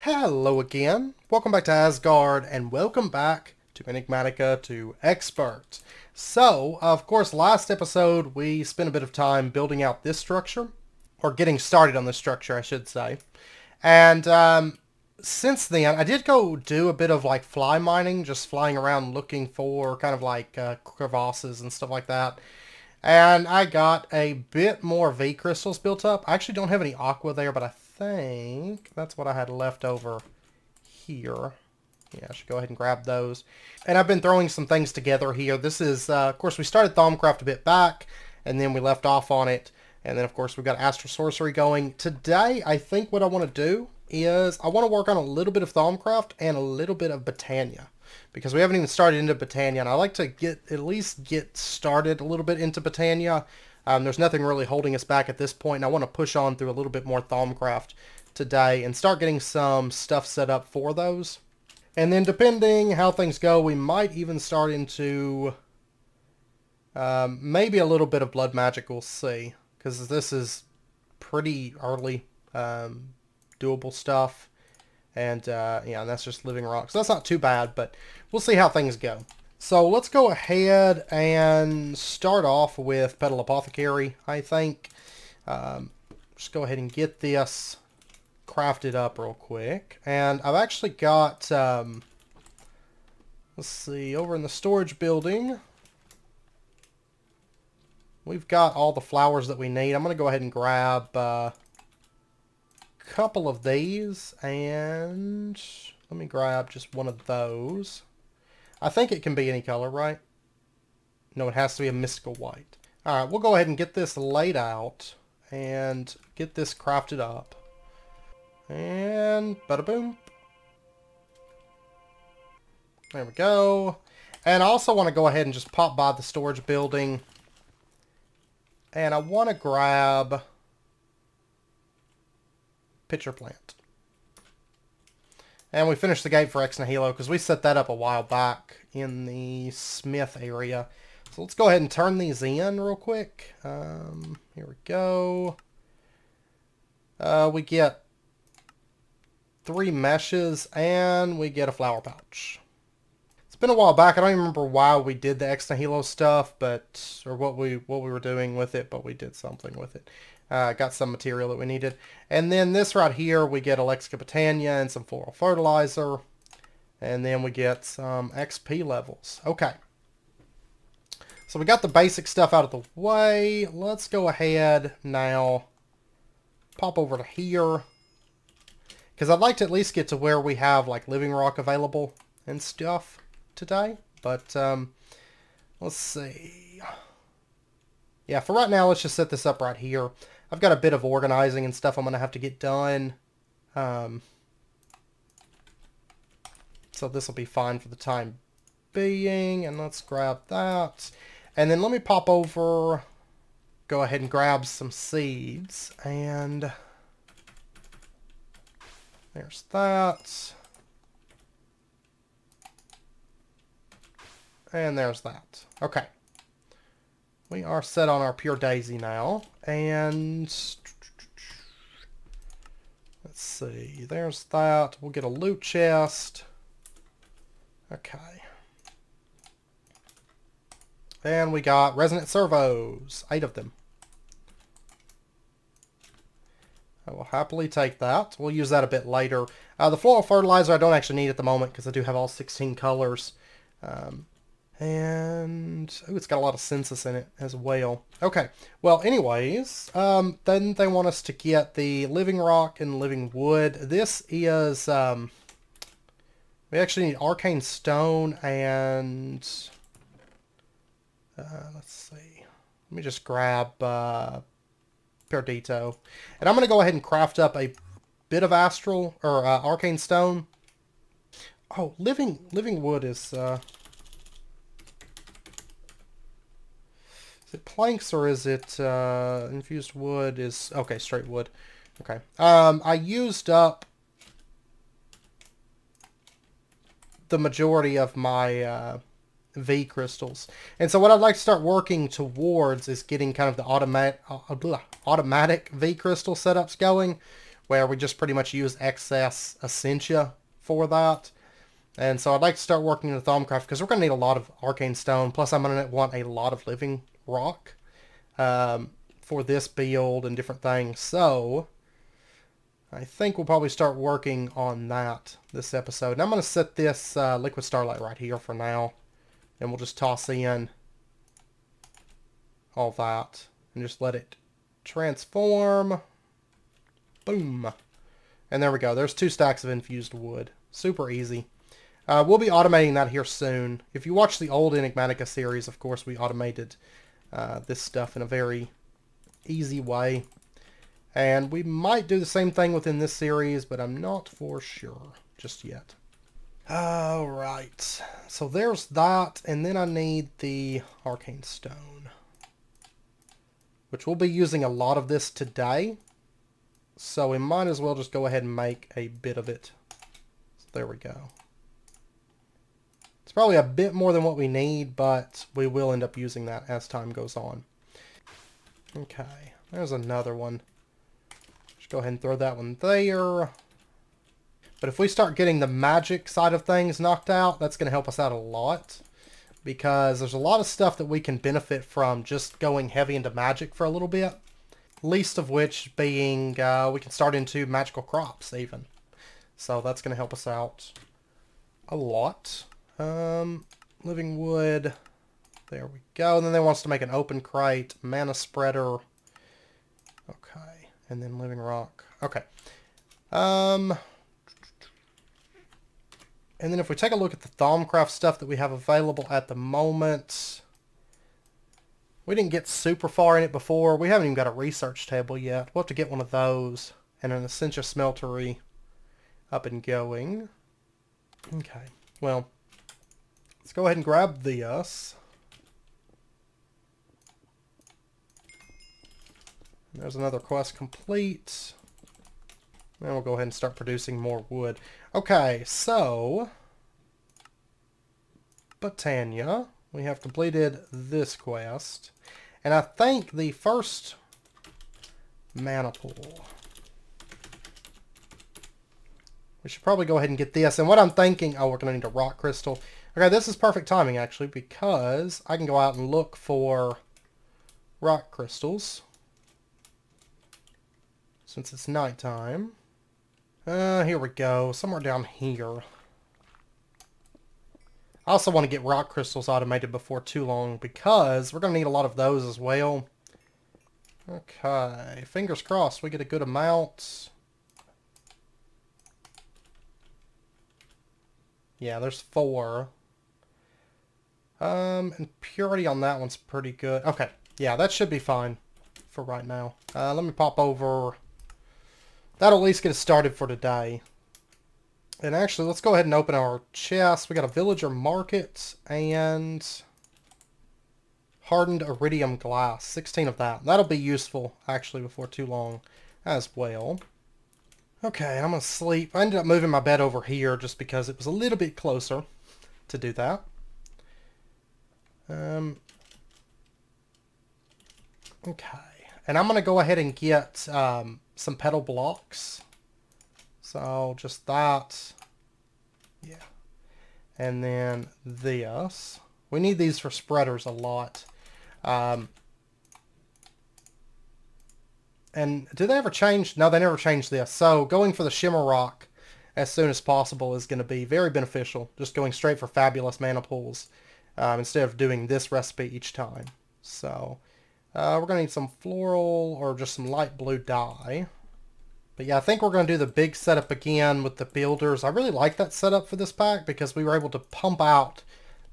Hello again. Welcome back to Asgard, and welcome back to Enigmatica to Expert. So, of course, last episode we spent a bit of time building out this structure, or getting started on this structure, I should say. And since then, I did go do a bit of like fly mining, just flying around looking for kind of like crevasses and stuff like that. And I got a bit more V crystals built up. I actually don't have any aqua there, but I think that's what I had left over here. Yeah, I should go ahead and grab those. And I've been throwing some things together here. This is, of course, we started Thaumcraft a bit back, and then we left off on it. And then, of course, we've got Astral Sorcery going. Today, I think what I want to do is I want to work on a little bit of Thaumcraft and a little bit of botania, because we haven't even started into botania, and I like to at least get started a little bit into botania. There's nothing really holding us back at this point, and I want to push on through a little bit more Thaumcraft today and start getting some stuff set up for those. And then depending how things go, we might even start into maybe a little bit of blood magic. We'll see, because this is pretty early doable stuff. And yeah, and that's just living rock. So that's not too bad, but we'll see how things go. So let's go ahead and start off with Peddle Apothecary, I think. Just go ahead and get this crafted up real quick. And I've actually got, let's see, over in the storage building, we've got all the flowers that we need. I'm going to go ahead and grab a couple of these, and let me grab just one of those. I think it can be any color, right? No, it has to be a mystical white. Alright, we'll go ahead and get this laid out and get this crafted up. And bada boom. There we go. And I also want to go ahead and just pop by the storage building. And I want to grab pitcher plant. And we finished the gate for Ex Nihilo because we set that up a while back in the smith area. So let's go ahead and turn these in real quick. Here we go. We get 3 meshes and we get a flower pouch. It's been a while back. I don't even remember why we did the Ex Nihilo stuff, but or what we were doing with it, but we did something with it. Got some material that we needed. And then this right here, we get Alexica Botania and some floral fertilizer. And then we get some XP levels. Okay. So we got the basic stuff out of the way. Let's go ahead now. Pop over to here. Because I'd like to at least get to where we have like living rock available and stuff today. But let's see. Yeah, for right now, let's just set this up right here. I've got a bit of organizing and stuff I'm going to have to get done. So this will be fine for the time being. And let's grab that. And then let me pop over, go ahead and grab some seeds. And there's that. And there's that. Okay. We are set on our pure daisy now, and let's see, there's that. We'll get a loot chest. Okay. And we got resonant servos, 8 of them. I will happily take that. We'll use that a bit later. The floral fertilizer I don't actually need at the moment because I do have all 16 colors. And ooh, it's got a lot of census in it as well. Okay, well, anyways, then they want us to get the living rock and living wood. This is, we actually need Arcane Stone and, let's see. Let me just grab Perdito. And I'm going to go ahead and craft up a bit of Astral, or Arcane Stone. Oh, living wood is, is it planks or is it infused wood? Is okay, straight wood. Okay. I used up the majority of my V crystals, and so what I'd like to start working towards is getting kind of the automatic V crystal setups going, where we just pretty much use excess essentia for that. And so I'd like to start working in the Thaumcraft because we're going to need a lot of Arcane Stone. Plus I'm going to want a lot of living rock for this build and different things. So I think we'll probably start working on that this episode. And I'm going to set this Liquid Starlight right here for now. And we'll just toss in all that and just let it transform. Boom. And there we go. There's 2 stacks of infused wood. Super easy. We'll be automating that here soon. If you watch the old Enigmatica series, of course, we automated this stuff in a very easy way. And we might do the same thing within this series, but I'm not for sure just yet. Alright. So there's that, and then I need the Arcane Stone, which we'll be using a lot of this today. So we might as well just go ahead and make a bit of it. So there we go. It's probably a bit more than what we need, but we will end up using that as time goes on. Okay, there's another one. Just go ahead and throw that one there. But if we start getting the magic side of things knocked out, that's going to help us out a lot. Because there's a lot of stuff that we can benefit from just going heavy into magic for a little bit. Least of which being we can start into magical crops even. So that's going to help us out a lot. Living wood. There we go. And then they want us to make an open crate, mana spreader. Okay. And then living rock. Okay. And then if we take a look at the Thaumcraft stuff that we have available at the moment, we didn't get super far in it before. We haven't even got a research table yet. We'll have to get one of those and an Essentia Smeltery up and going. Okay, well, let's go ahead and grab this. There's another quest complete. Then we'll go ahead and start producing more wood. Okay, so Botania. We have completed this quest. And I think the first mana pool. We should probably go ahead and get this. And what I'm thinking, oh, we're going to need a rock crystal. Okay, this is perfect timing actually because I can go out and look for rock crystals. Since it's nighttime. Here we go. Somewhere down here. I also want to get rock crystals automated before too long because we're going to need a lot of those as well. Okay. Fingers crossed we get a good amount. Yeah, there's 4. And purity on that one's pretty good. Okay. Yeah, that should be fine for right now. Let me pop over. That'll at least get us started for today. And actually, let's go ahead and open our chest. We got a villager market and hardened iridium glass. 16 of that. That'll be useful, actually, before too long as well. Okay, I'm going to sleep. I ended up moving my bed over here just because it was a little bit closer to do that. Okay. And I'm going to go ahead and get some petal blocks. So just that. Yeah. And then this. We need these for spreaders a lot. And do they ever change? No, they never changed this. So going for the shimmer rock as soon as possible is going to be very beneficial. Just going straight for fabulous mana pools instead of doing this recipe each time. So we're going to need some floral or just some light blue dye. But yeah, I think we're going to do the big setup again with the builders. I really like that setup for this pack because we were able to pump out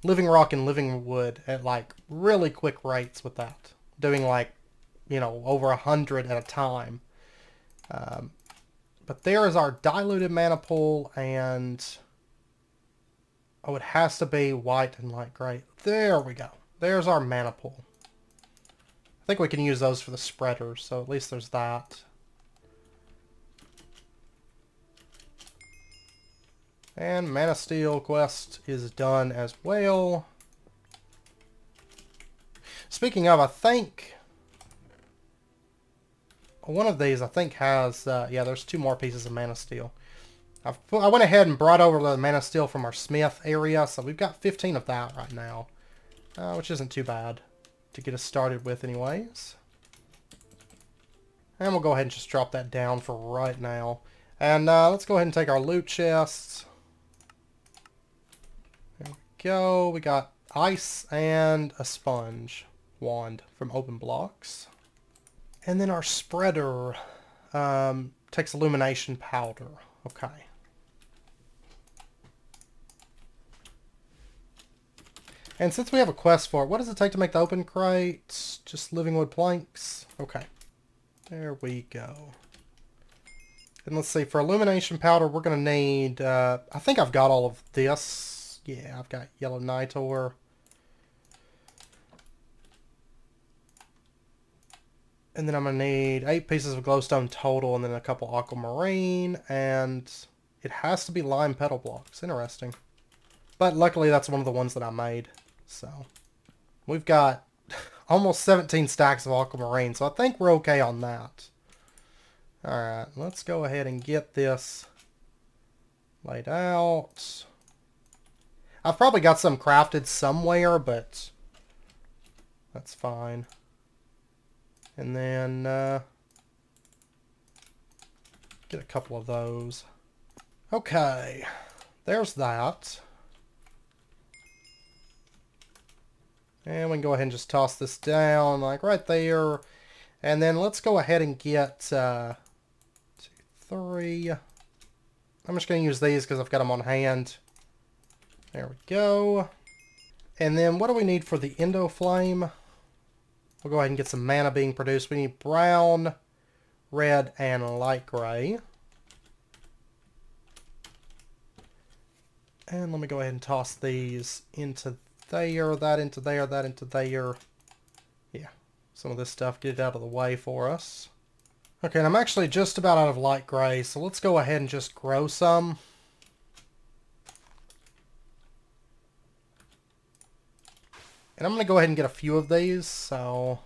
living rock and living wood at like really quick rates with that. Doing like, you know, over 100 at a time. But there is our diluted mana pool and oh, it has to be white and light gray. There we go. There's our mana pool. I think we can use those for the spreaders, so at least there's that. And Mana Steel quest is done as well. Speaking of, I think one of these I think has, yeah, there's 2 more pieces of mana steel. I went ahead and brought over the mana steel from our smith area, so we've got 15 of that right now, which isn't too bad to get us started with anyways. And we'll go ahead and just drop that down for right now. And let's go ahead and take our loot chests. There we go. We got ice and a sponge wand from open blocks. And then our spreader takes Illumination Powder. Okay. And since we have a quest for it, what does it take to make the open crates? Just living wood planks? Okay. There we go. And let's see, for Illumination Powder, we're going to need, I think I've got all of this. Yeah, I've got yellow nitor. And then I'm going to need 8 pieces of glowstone total, and then a couple aquamarine, and it has to be lime petal blocks. Interesting. But luckily that's one of the ones that I made. So, we've got almost 17 stacks of aquamarine, so I think we're okay on that. Alright, let's go ahead and get this laid out. I've probably got some crafted somewhere, but that's fine. And then get a couple of those. Okay, there's that. And we can go ahead and just toss this down, like right there. And then let's go ahead and get 2, 3. I'm just going to use these because I've got them on hand. There we go. And then what do we need for the Endo Flame? We'll go ahead and get some mana being produced. We need brown, red, and light gray. And let me go ahead and toss these into there, that into there, that into there. Yeah, some of this stuff, get it out of the way for us. Okay, and I'm actually just about out of light gray, so let's go ahead and just grow some. And I'm going to go ahead and get a few of these, so...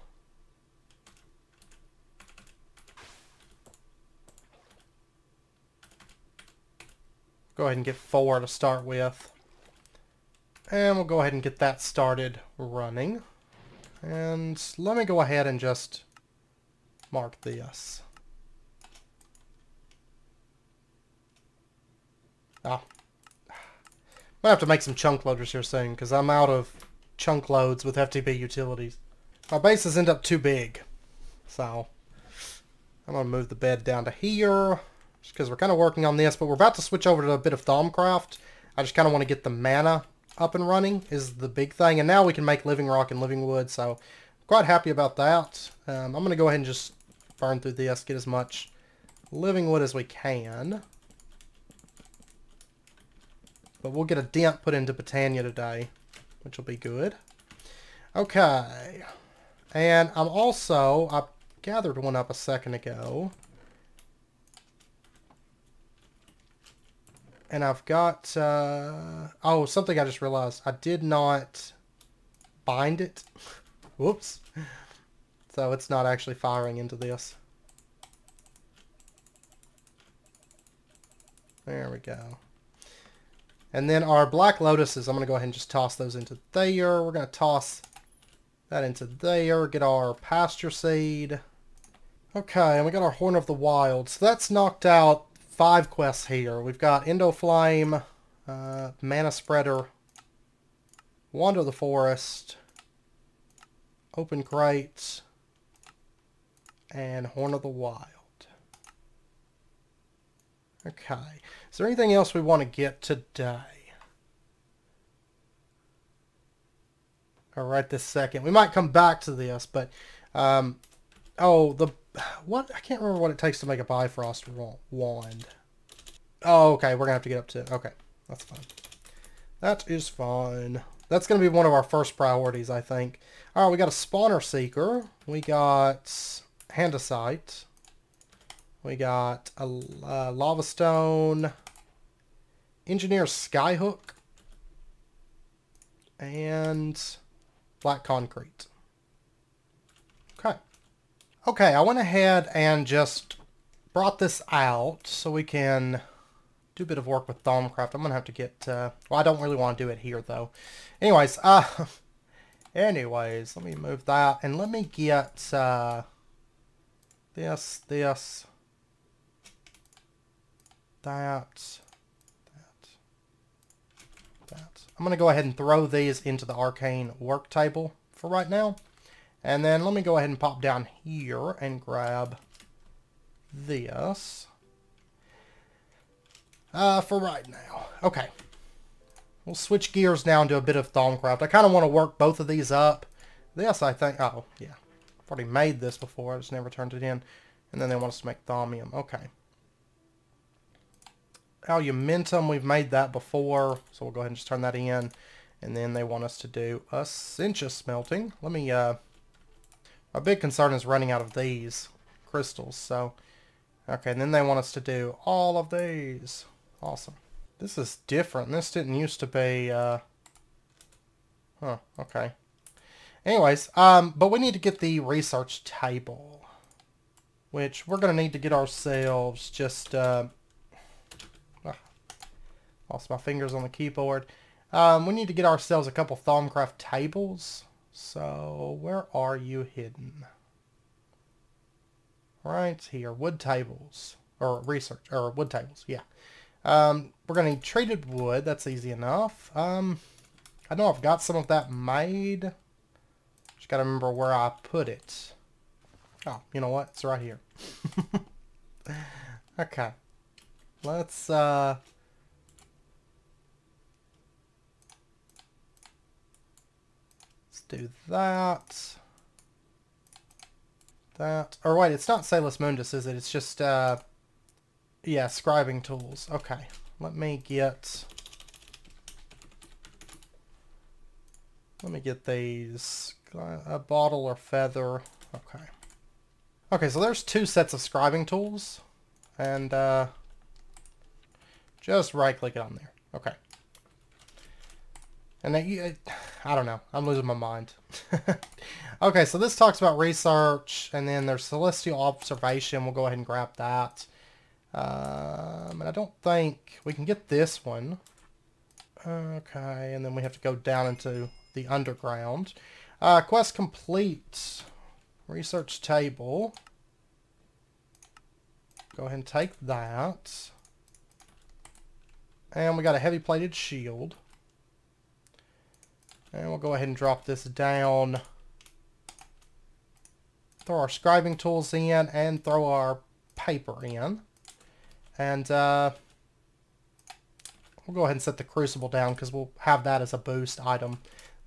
Go ahead and get 4 to start with. And we'll go ahead and get that started running. And let me go ahead and just mark this. Ah. Might have to make some chunk loaders here soon, because I'm out of chunk loads with FTP utilities. My bases end up too big. So, I'm going to move the bed down to here, just because we're kind of working on this, but we're about to switch over to a bit of Thaumcraft. I just kind of want to get the mana up and running is the big thing, and now we can make living rock and living wood, so quite happy about that. I'm going to go ahead and just burn through this, get as much living wood as we can. But we'll get a dent put into botania today, which will be good. Okay, and I gathered one up a second ago. And I've got, oh, something I just realized. I did not bind it. Whoops. So it's not actually firing into this. There we go. And then our black lotuses, I'm going to go ahead and just toss those into there. We're going to toss that into there. Get our pasture seed. Okay, and we got our Horn of the Wild. So that's knocked out 5 quests here. We've got Endo Flame, Mana Spreader, Wander the Forest, Open Crates, and Horn of the Wild. Okay. Is there anything else we want to get today? Or right this second. We might come back to this, but oh, what? I can't remember what it takes to make a Bifrost wand. Oh, okay. We're gonna have to get up to. Okay, that's fine. That is fine. That's gonna be one of our first priorities, I think. All right, we got a Spawner Seeker. We got Handicite. We got a Lava Stone, Engineer Skyhook, and Black Concrete. Okay. Okay, I went ahead and just brought this out so we can do a bit of work with Thaumcraft. I'm going to have to get... well, I don't really want to do it here, though. Anyways, let me move that. And let me get this, that. I'm going to go ahead and throw these into the Arcane work table for right now. And then let me go ahead and pop down here and grab this for right now. Okay. We'll switch gears now and do a bit of Thaumcraft. I kind of want to work both of these up. This, I think... Oh, yeah. I've already made this before. I just never turned it in. And then they want us to make Thaumium. Okay. Alumentum, we've made that before. So we'll go ahead and just turn that in. And then they want us to do Essential Smelting. Let me... my big concern is running out of these crystals. So... Okay, and then they want us to do all of these. Awesome. This is different. This didn't used to be, okay. Anyways, but we need to get the research table, which we're going to need to get ourselves just, lost my fingers on the keyboard. We need to get ourselves a couple Thaumcraft tables. So, where are you hidden? Right here, wood tables, or research, or wood tables, yeah. We're going to need treated wood. That's easy enough. I know I've got some of that made. Just got to remember where I put it. Oh, you know what? It's right here. Okay. Let's do that. Or wait, it's not Salus Mundus, is it? It's just, yeah, Scribing Tools. Okay, let me get these. A bottle or feather. Okay. Okay, so there's 2 sets of Scribing Tools. And, just right-click it on there. Okay. And then I don't know. I'm losing my mind. Okay, so this talks about research, and then there's celestial observation. We'll go ahead and grab that. And I don't think we can get this one. Okay, and then we have to go down into the underground. Quest complete. Research table. Go ahead and take that. And we got a heavy plated shield. And we'll go ahead and drop this down. Throw our scribing tools in and throw our paper in. And we'll go ahead and set the crucible down because we'll have that as a boost item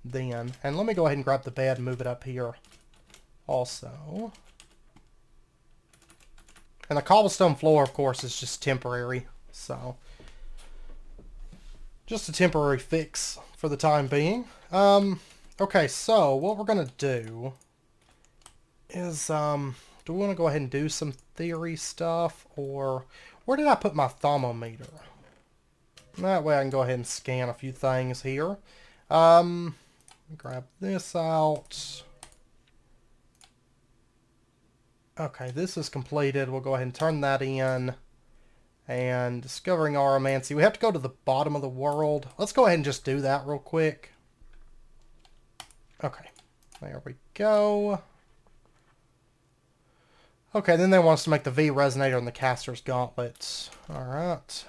then. And let me go ahead and grab the bed and move it up here also. And the cobblestone floor, of course, is just temporary. So, just a temporary fix for the time being. Okay, so what we're going to do is, do we want to go ahead and do some theory stuff? Or, where did I put my thermometer? That way I can go ahead and scan a few things here. Grab this out. Okay, this is completed. We'll go ahead and turn that in. And discovering aromancy. We have to go to the bottom of the world. Let's go ahead and just do that real quick. Okay, there we go. Okay, then they want us to make the V resonator and the caster's gauntlets. Alright.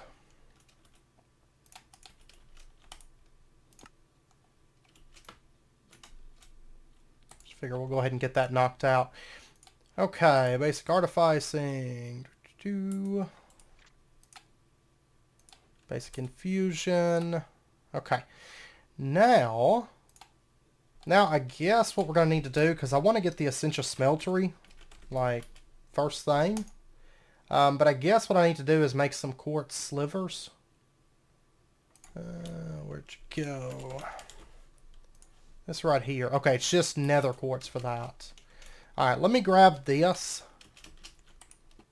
Just figure we'll go ahead and get that knocked out. Okay, basic artificing. Basic infusion. Okay. Now I guess what we're going to need to do, because I want to get the essential smeltery, like, first thing. But I guess what I need to do is make some quartz slivers. Where'd you go? This right here. Okay, it's just nether quartz for that. Alright, let me grab this.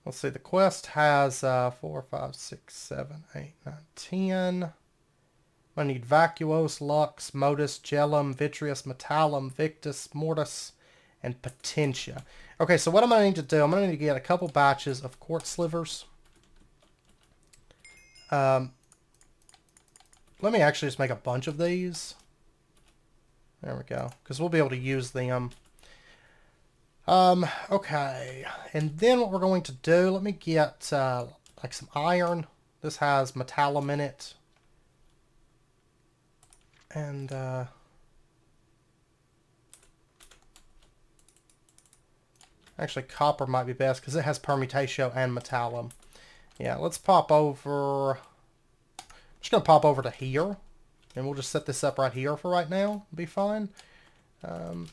Let's see, the quest has 4, 5, 6, 7, 8, 9, 10. I need Vacuos, Lux, Modus, Gellum, Vitreous, Metallum, Victus, Mortis, and Potentia. Okay, so what I'm going to need to do, I'm going to need to get a couple batches of quartz slivers. Let me actually just make a bunch of these. There we go, because we'll be able to use them. Okay, and then what we're going to do, let me get like some iron. This has metallum in it. And actually copper might be best because it has permutatio and metallum. Yeah, let's pop over. I'm just going to pop over to here. And we'll just set this up right here for right now. It'll be fine. This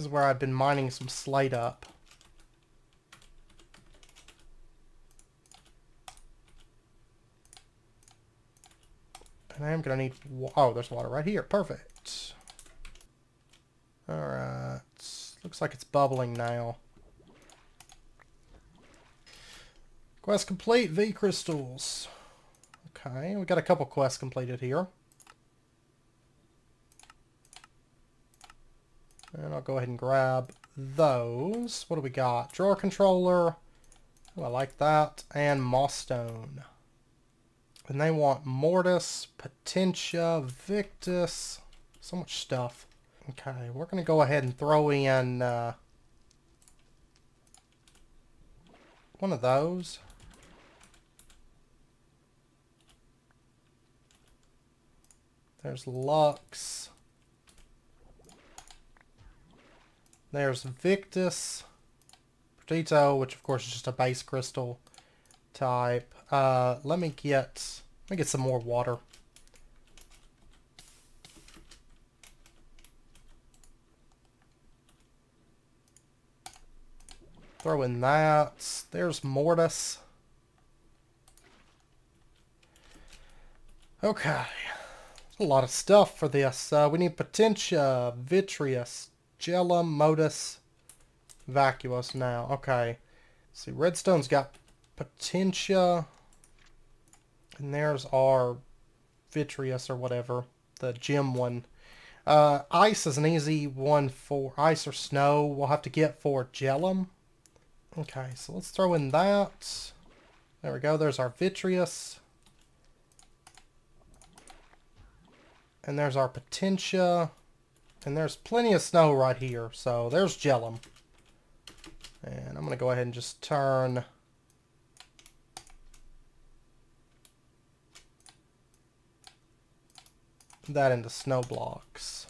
is where I've been mining some slate up. And I am going to need... Oh, there's water right here. Perfect. Alright. Looks like it's bubbling now. Quest complete. V crystals. Okay, we got a couple quests completed here. And I'll go ahead and grab those. What do we got? Drawer controller. Oh, I like that. And moss stone. And they want mortis, potentia, victus. So much stuff. Okay, we're going to go ahead and throw in one of those. There's Lux. There's Victus. Perdito, which of course is just a base crystal type. Let me get some more water. Throw in that. There's Mortis. Okay. A lot of stuff for this. We need Potentia, Vitreous, Gellum, Modus, Vacuous now. Okay. Let's see, Redstone's got Potentia. And there's our Vitreous or whatever. The gem one. Ice is an easy one for ice or snow. We'll have to get for Gellum. Okay, so let's throw in that. There we go. There's our Vitreous. And there's our Potentia. And there's plenty of snow right here. So there's Gellum. And I'm going to go ahead and just turn that into snow blocks.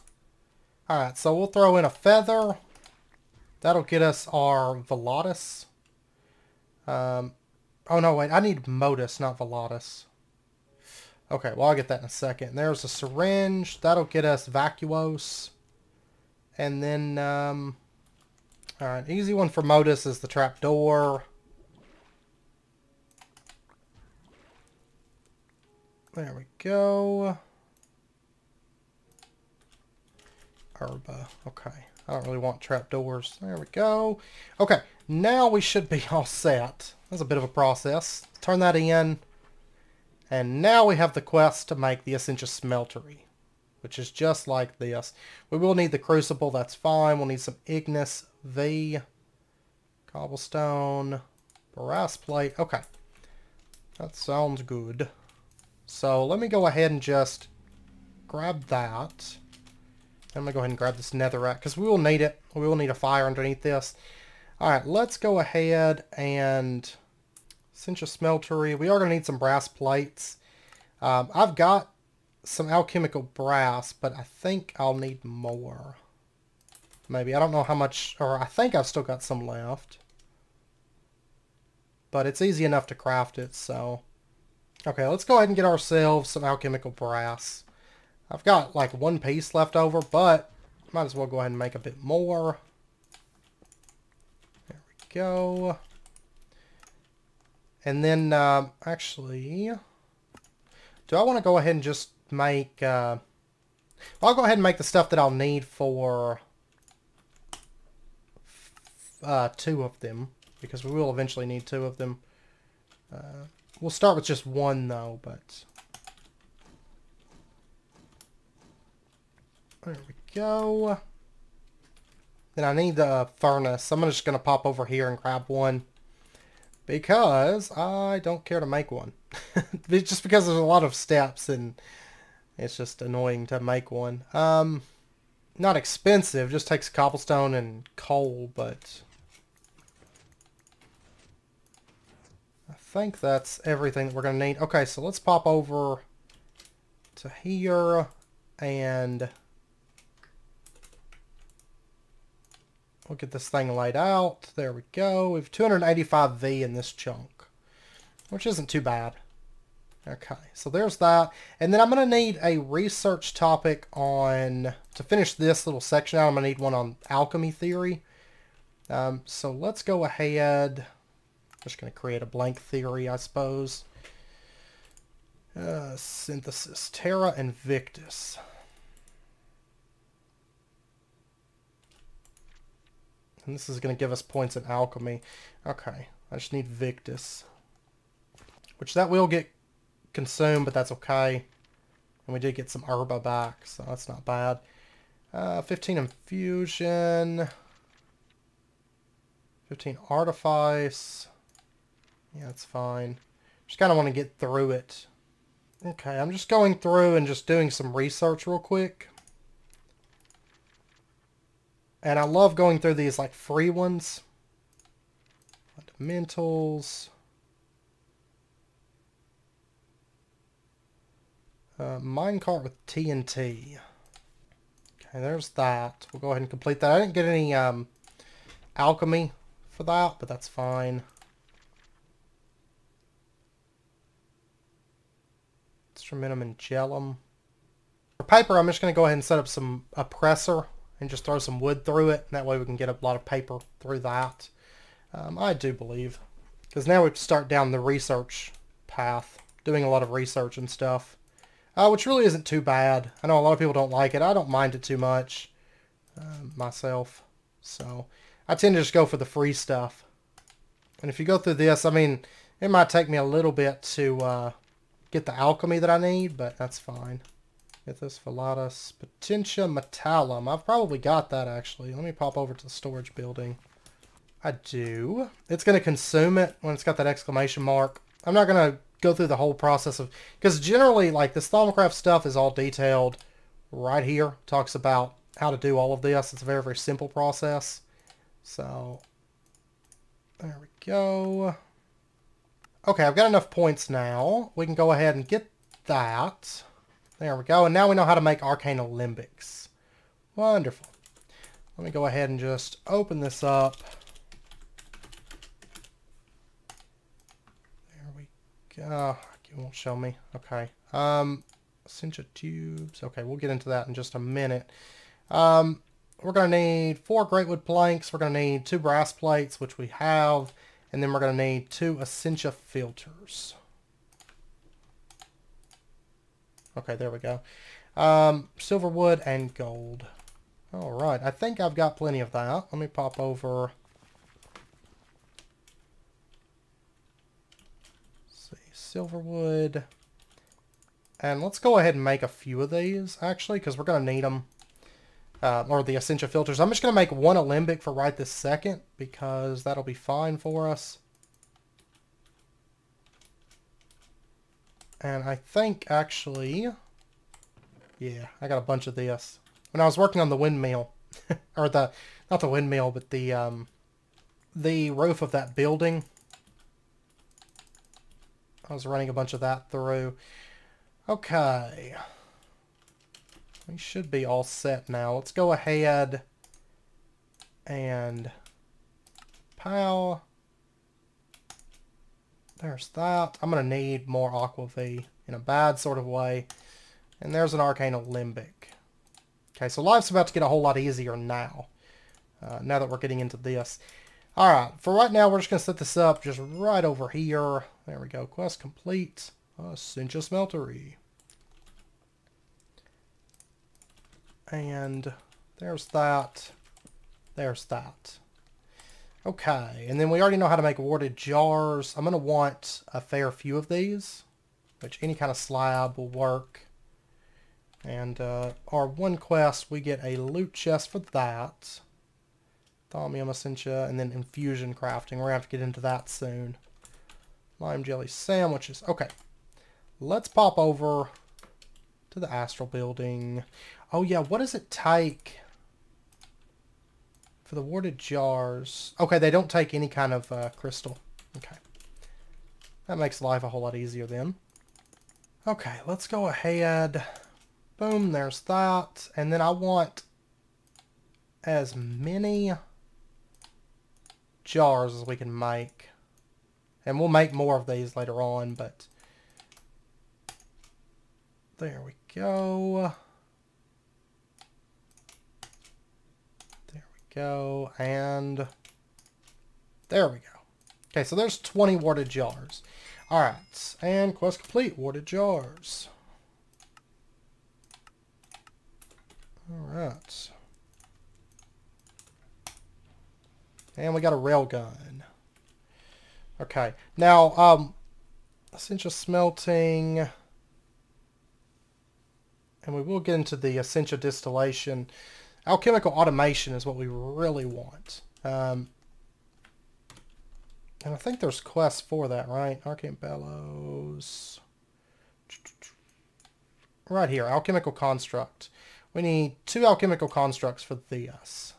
Alright, so we'll throw in a feather. That'll get us our Velatus. Oh no, wait, I need Modus, not Velatus. Okay, well I'll get that in a second. There's a syringe. That'll get us Vacuos. And then, alright, easy one for Modus is the trapdoor. There we go. Herba, okay. I don't really want trapdoors. There we go. Okay, now we should be all set. That's a bit of a process. Turn that in. And now we have the quest to make the Essential Smeltery, which is just like this. We will need the Crucible, that's fine. We'll need some Ignis V, Cobblestone, Brass Plate. Okay, that sounds good. So let me go ahead and just grab that. I'm going to go ahead and grab this netherrack because we will need it. We will need a fire underneath this. Alright, let's go ahead and Essential Smeltery. We are going to need some brass plates. I've got some alchemical brass, but I think I'll need more. Maybe. I don't know how much, or I think I've still got some left. But it's easy enough to craft it, so. Okay, let's go ahead and get ourselves some alchemical brass. I've got like one piece left over, but might as well go ahead and make a bit more. There we go. And then, actually, do I want to go ahead and just make, I'll go ahead and make the stuff that I'll need for 2 of them, because we will eventually need 2 of them. We'll start with just 1 though, but there we go. Then I need the furnace. I'm just going to pop over here and grab one because I don't care to make one. Just because there's a lot of steps and it's just annoying to make one. Not expensive, just takes cobblestone and coal, but I think that's everything that we're going to need. Okay, so let's pop over to here and we'll get this thing laid out. There we go. We have 285V in this chunk, which isn't too bad. Okay, so there's that. And then I'm going to need a research topic on, to finish this little section out, I'm going to need one on Alchemy Theory. So let's go ahead. Just going to create a blank theory, I suppose. Synthesis, Terra and Victus. And this is going to give us points in alchemy. Okay, I just need Victus. Which that will get consumed, but that's okay. And we did get some herba back, so that's not bad. 15 infusion. 15 artifice. Yeah, that's fine. Just kind of want to get through it. Okay, I'm just going through and just doing some research real quick. And I love going through these like free ones. Fundamentals. Minecart with TNT. Okay, there's that. We'll go ahead and complete that. I didn't get any alchemy for that, but that's fine. Instrumentum and gellum. For paper, I'm just going to go ahead and set up a presser and just throw some wood through it. And that way we can get a lot of paper through that. I do believe. Because now we start down the research path. Doing a lot of research and stuff. Which really isn't too bad. I know a lot of people don't like it. I don't mind it too much myself. So I tend to just go for the free stuff. And if you go through this, I mean, it might take me a little bit to get the alchemy that I need, but that's fine. Get this Velatus Potentia Metallum. I've probably got that actually. Let me pop over to the storage building. I do. It's going to consume it when it's got that exclamation mark. I'm not going to go through the whole process of, because generally like this Thaumcraft stuff is all detailed right here. Talks about how to do all of this. It's a very, very simple process. So there we go. Okay, I've got enough points now. We can go ahead and get that. There we go. And now we know how to make Arcane Olympics. Wonderful. Let me go ahead and just open this up. It won't show me. Okay. Cincha tubes. Okay, we'll get into that in just a minute. We're going to need 4 greatwood planks. We're going to need 2 brass plates, which we have. And then we're going to need 2 Essentia filters. Okay, there we go. Silver wood and gold. Alright, I think I've got plenty of that. Let me pop over. Silver wood. And let's go ahead and make a few of these, actually, because we're going to need them. Or the Essentia filters. I'm just going to make 1 Alembic for right this second, because that'll be fine for us. And I think, actually, yeah, I got a bunch of this. When I was working on the windmill, or not the windmill, but the roof of that building, I was running a bunch of that through. Okay. We should be all set now. Let's go ahead and pow. There's that. I'm going to need more Aqua V in a bad sort of way. And there's an Arcane Olympic. Okay, so life's about to get a whole lot easier now. Now that we're getting into this. Alright, for right now, we're just going to set this up just right over here. There we go. Quest complete. Cincha Smeltery. And there's that. There's that. Okay, and then we already know how to make warded jars. I'm going to want a fair few of these, which any kind of slab will work. And our one quest, we get a loot chest for that. Thaumium Essentia, and then Infusion crafting. We're going to have to get into that soon. Lime jelly sandwiches. Okay. Let's pop over to the Astral Building. Oh yeah, what does it take for the warded jars? Okay, they don't take any kind of crystal. Okay. That makes life a whole lot easier then. Okay, let's go ahead. Boom, there's that. And then I want as many jars as we can make. And we'll make more of these later on, but there we go. There we go. And there we go. Okay, so there's 20 warded jars. Alright, and quest complete, warded jars. Alright. And we got a railgun. Okay, now, Essential Smelting, and we will get into the Essential Distillation. Alchemical Automation is what we really want. And I think there's quests for that, right? Arcane Bellows. Right here, Alchemical Construct. We need 2 Alchemical Constructs for this.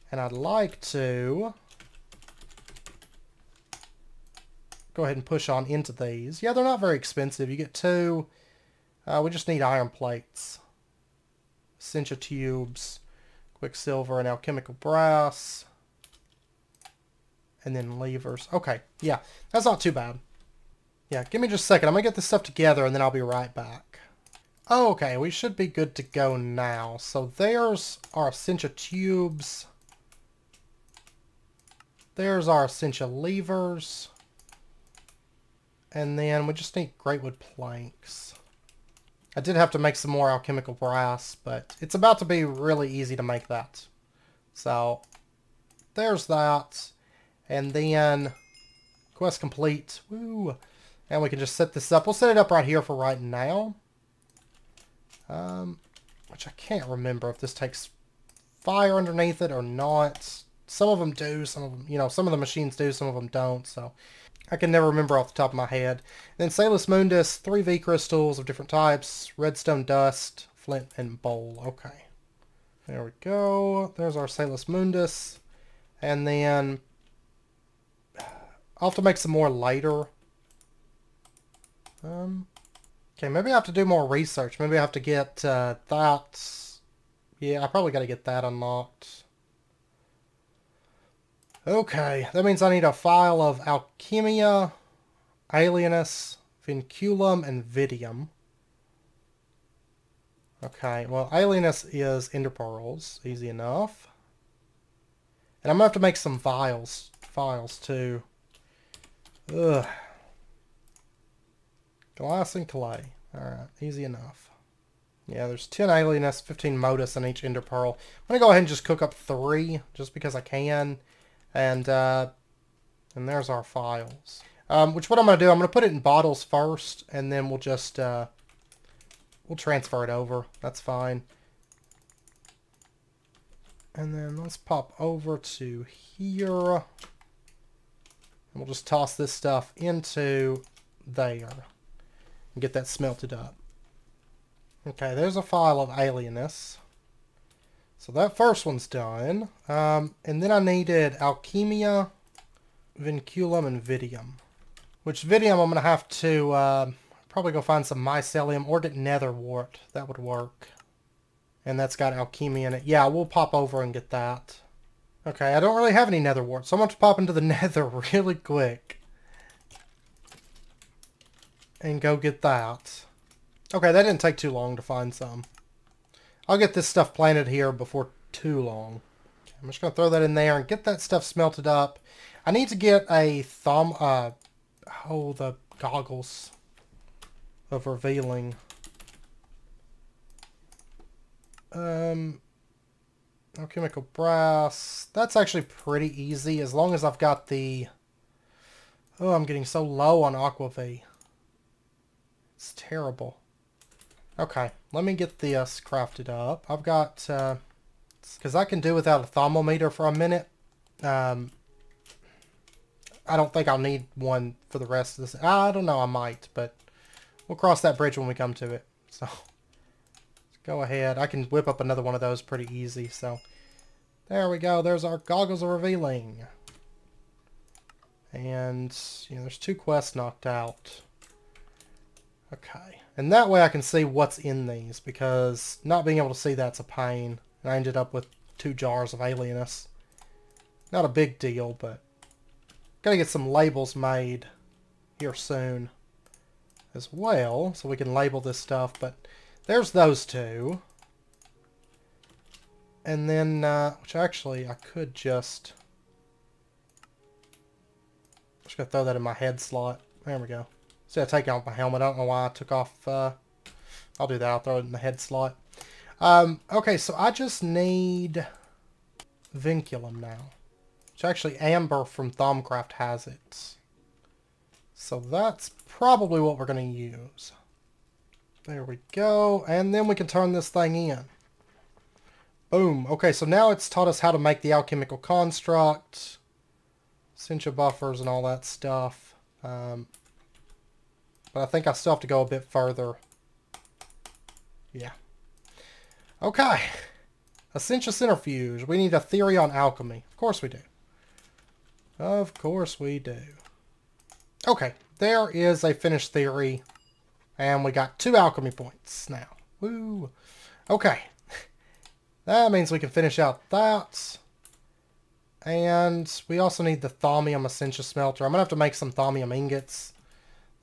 And I'd like to go ahead and push on into these. Yeah, they're not very expensive. You get 2. We just need iron plates. Essentia tubes, Quicksilver, and Alchemical Brass. And then levers. Okay, yeah, that's not too bad. Yeah, give me just a second. I'm going to get this stuff together and then I'll be right back. Oh, okay, we should be good to go now. So there's our Essentia tubes. There's our Essentia levers. And then we just need Greatwood planks. I did have to make some more Alchemical Brass, but it's about to be really easy to make that. So there's that. And then quest complete. Woo! And we can just set this up. We'll set it up right here for right now. Which I can't remember if this takes fire underneath it or not. Some of them do. Some of them, you know, some of the machines do. Some of them don't. So I can never remember off the top of my head. And then Salus Mundus, 3 V crystals of different types, redstone dust, flint, and bowl. Okay. There we go. There's our Salus Mundus. And then I'll have to make some more later. Okay, maybe I have to do more research. Maybe I have to get that. Yeah, I probably got to get that unlocked. Okay, that means I need a file of Alchemia, Alienus, Vinculum, and Vidium. Okay, well, Alienus is Ender Pearls. Easy enough. And I'm going to have to make some files too. Ugh. Glass and clay. Alright, easy enough. Yeah, there's 10 Alienus, 15 Modus in each Ender Pearl. I'm going to go ahead and just cook up 3, just because I can. And there's our files. Which what I'm going to do, I'm going to put it in bottles first, and then we'll just, we'll transfer it over. That's fine. And then let's pop over to here. And we'll just toss this stuff into there. And get that smelted up. Okay, there's a file of Alienus. So that first one's done. And then I needed Alchemia, Vinculum, and Vidium. Which Vidium I'm going to have to probably go find some mycelium or get nether wart. That would work. And that's got Alchemia in it. Yeah, we'll pop over and get that. Okay, I don't really have any nether wart, so I'm going to pop into the nether really quick. And go get that. Okay, that didn't take too long to find some. I'll get this stuff planted here before too long. Okay, I'm just going to throw that in there and get that stuff smelted up. I need to get a the goggles of revealing. Alchemical Brass. That's actually pretty easy as long as I've got the... Oh, I'm getting so low on Aqua-V. It's terrible. Okay, let me get this crafted up. I've got, let's because I can do without a thermometer for a minute. I don't think I'll need one for the rest of this. I don't know, I might, but we'll cross that bridge when we come to it. So, let's go ahead. I can whip up another one of those pretty easy, so... There we go, there's our Goggles of Revealing. And, you know, there's 2 quests knocked out. Okay. And that way I can see what's in these, because not being able to see that's a pain. And I ended up with 2 jars of Alienus. Not a big deal, but... Gotta get some labels made here soon as well, so we can label this stuff. But there's those 2. And then, which actually I could just gonna throw that in my head slot. There we go. Instead of taking off my helmet, I don't know why I took off, I'll do that, I'll throw it in the head slot. Okay, so I just need Vinculum now. Which actually Amber from Thaumcraft has it. So that's probably what we're gonna use. There we go, and then we can turn this thing in. Boom. Okay, so now it's taught us how to make the Alchemical Construct, Essentia buffers and all that stuff. But I think I still have to go a bit further. Yeah. Okay. Essentia Centrifuge. We need a theory on alchemy. Of course we do. Of course we do. Okay. There is a finished theory. And we got 2 alchemy points now. Woo. Okay. That means we can finish out that. And we also need the Thaumium Essentia Smelter. I'm going to have to make some Thaumium ingots.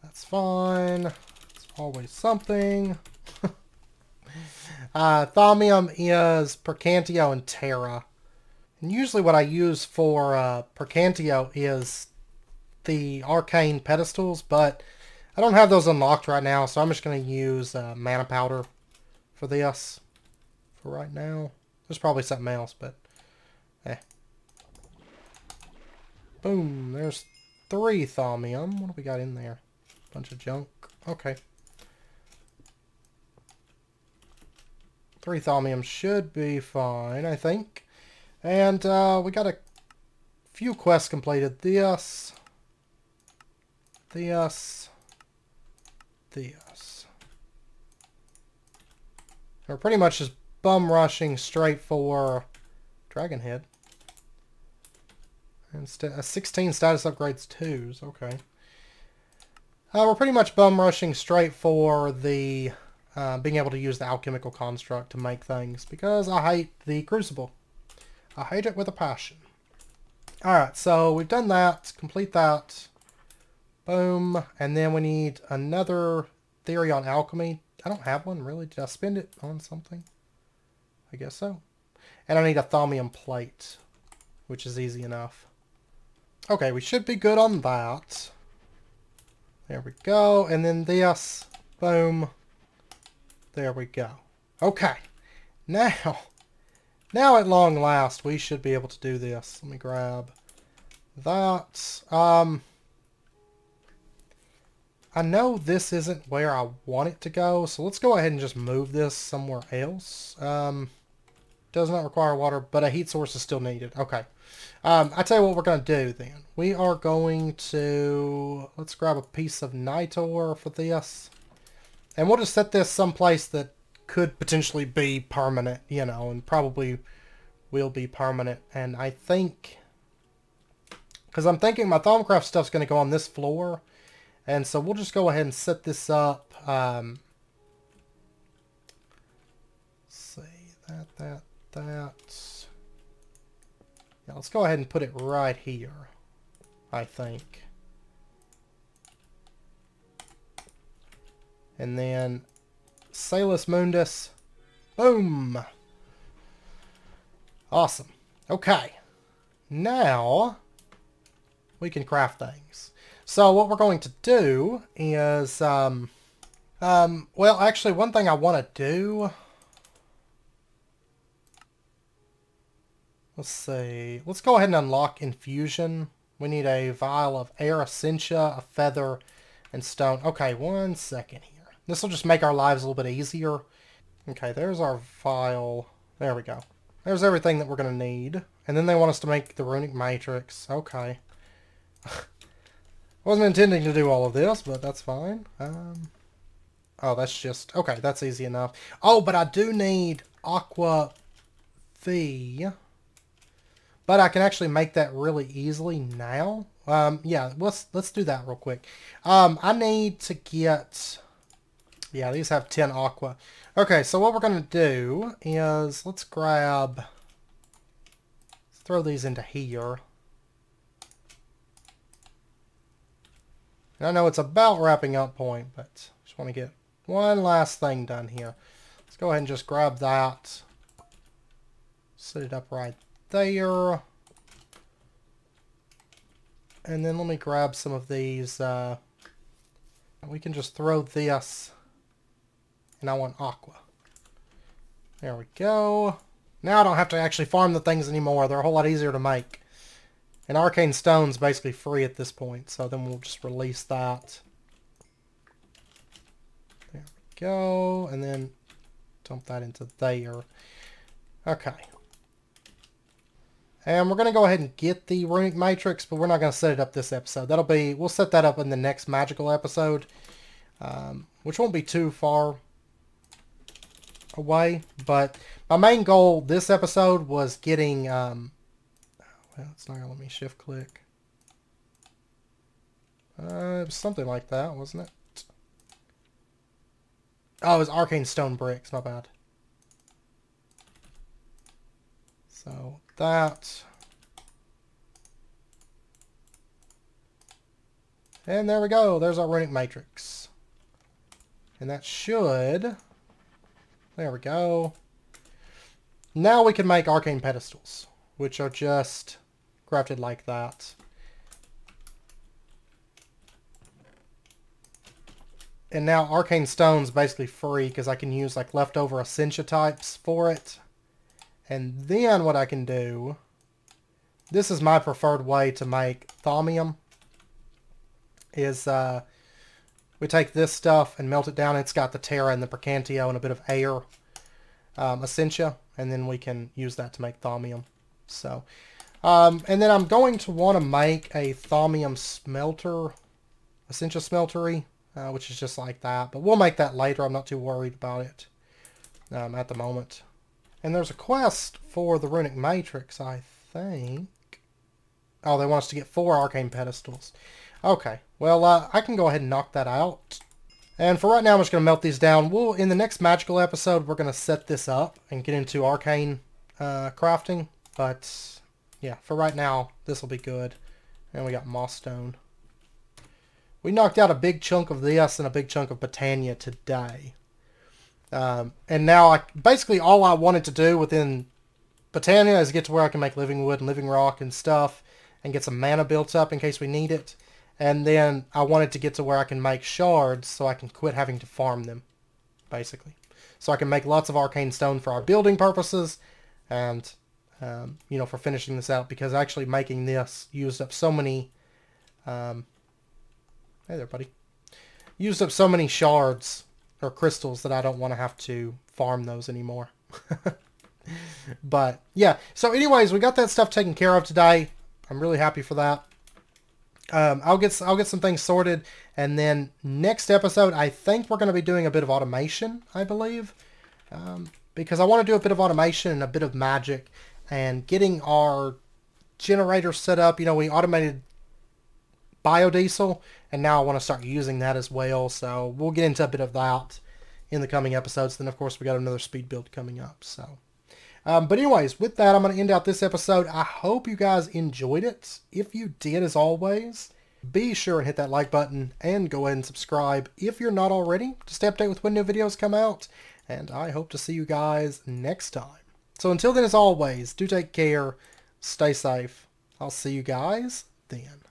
That's fine. It's always something. Thaumium is Percantio and Terra. And usually what I use for Percantio is the Arcane Pedestals, but I don't have those unlocked right now, so I'm just going to use Mana Powder for this for right now. There's probably something else, but eh. Boom, there's 3 Thaumium. What do we got in there? Bunch of junk. Okay. 3 Thaumium should be fine, I think. And we got a few quests completed. This. We're pretty much just bum rushing straight for Dragon Head. And 16 status upgrades 2s. Okay. We're pretty much bum rushing straight for the being able to use the Alchemical Construct to make things, because I hate the Crucible. I hate it with a passion. Alright, so we've done that. Complete that. Boom. And then we need another theory on alchemy. I don't have one, really. Did I spend it on something? I guess so. And I need a Thaumium plate, which is easy enough. Okay, we should be good on that. There we go. And then this. Boom. There we go. Okay. Now at long last, we should be able to do this. Let me grab that. I know this isn't where I want it to go, so let's go ahead and just move this somewhere else. Does not require water, but a heat source is still needed. Okay. I tell you what we're going to do then. We are going to... Let's grab a piece of Nitor for this. And we'll just set this someplace that could potentially be permanent, you know, and probably will be permanent. And I think... Because I'm thinking my Thaumcraft stuff's going to go on this floor. And so we'll just go ahead and set this up. Let's see, that. Yeah, let's go ahead and put it right here, I think. And then Salus Mundus. Boom! Awesome. Okay. Now we can craft things. So what we're going to do is, well, actually, one thing I want to do, let's see, let's go ahead and unlock Infusion. We need a vial of air essentia, a feather, and stone. Okay, 1 second here. This will just make our lives a little bit easier. Okay, there's our vial. There we go. There's everything that we're going to need. And then they want us to make the Runic Matrix. Okay. Wasn't intending to do all of this, but that's fine. Oh, that's just... Okay, that's easy enough. Oh, but I do need Aqua V. But I can actually make that really easily now. Yeah, let's do that real quick. I need to get... Yeah, these have 10 Aqua. Okay, so what we're going to do is... Let's grab... Let's throw these into here. I know it's about wrapping up point, but just want to get one last thing done here. Let's go ahead and just grab that. Set it up right there. And then let me grab some of these. We can just throw this. And I want aqua. There we go. Now I don't have to actually farm the things anymore. They're a whole lot easier to make. And Arcane Stone's basically free at this point, so then we'll just release that. There we go, and then dump that into there. Okay. And we're going to go ahead and get the Runic Matrix, but we're not going to set it up this episode. We'll set that up in the next magical episode, which won't be too far away. But my main goal this episode was getting... Well, it's not going to let me shift click. It was something like that, wasn't it? Oh, it was Arcane Stone bricks, my bad. So, that. And there we go. There's our Runic Matrix. And that should... There we go. Now we can make Arcane Pedestals, which are just... crafted like that. And now Arcane Stone's basically free because I can use like leftover Essentia types for it. And then what I can do, this is my preferred way to make Thaumium, is we take this stuff and melt it down. It's got the Terra and the Percantio and a bit of air Essentia, and then we can use that to make Thaumium. So... and then I'm going to want to make a Thaumium smelter, Essentia smeltery, which is just like that. But we'll make that later. I'm not too worried about it at the moment. And there's a quest for the Runic Matrix, I think. Oh, they want us to get 4 Arcane Pedestals. Okay, well, I can go ahead and knock that out. And for right now, I'm just going to melt these down. In the next magical episode, we're going to set this up and get into arcane crafting. But... yeah, for right now, this will be good. And we got moss stone. We knocked out a big chunk of this and a big chunk of botania today. And now, basically all I wanted to do within botania is get to where I can make living wood and living rock and stuff. And get some mana built up in case we need it. And then I wanted to get to where I can make shards so I can quit having to farm them. Basically. So I can make lots of arcane stone for our building purposes. And... you know, for finishing this out, because actually making this used up so many, hey there, buddy, used up so many shards or crystals that I don't want to have to farm those anymore. But yeah, so anyways, we got that stuff taken care of today. I'm really happy for that. I'll get some things sorted, and then next episode, I think we're going to be doing a bit of automation, I believe, because I want to do a bit of automation and a bit of magic. And getting our generator set up, you know, we automated biodiesel, and now I want to start using that as well. So we'll get into a bit of that in the coming episodes. Then, of course, we got another speed build coming up. So, but anyways, with that, I'm going to end out this episode. I hope you guys enjoyed it. If you did, as always, be sure and hit that like button and go ahead and subscribe if you're not already to stay updated with when new videos come out. And I hope to see you guys next time. So until then, as always, do take care, stay safe. I'll see you guys then.